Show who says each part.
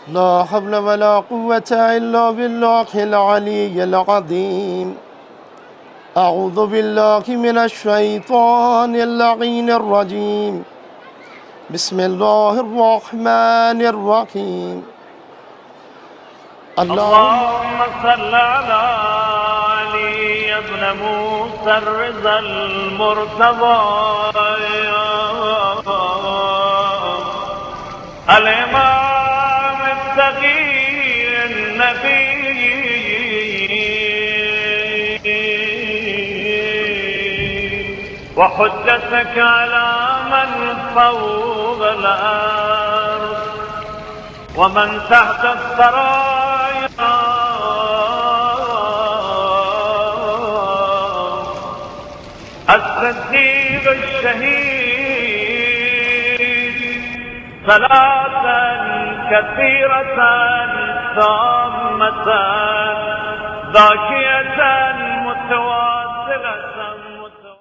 Speaker 1: لا حول ولا قوة إلا بالله العلي العظيم. أعوذ بالله من الشيطان اللعين الرجيم. بسم الله الرحمن الرحيم.
Speaker 2: اللهم صل على علي بن موسى الرضا المرتضى الإمام التقي النبي وحجتك على من فوق الأرض ومن تحت الثرى الصديق الشهيد صلاة كثيرة تامة ذاكية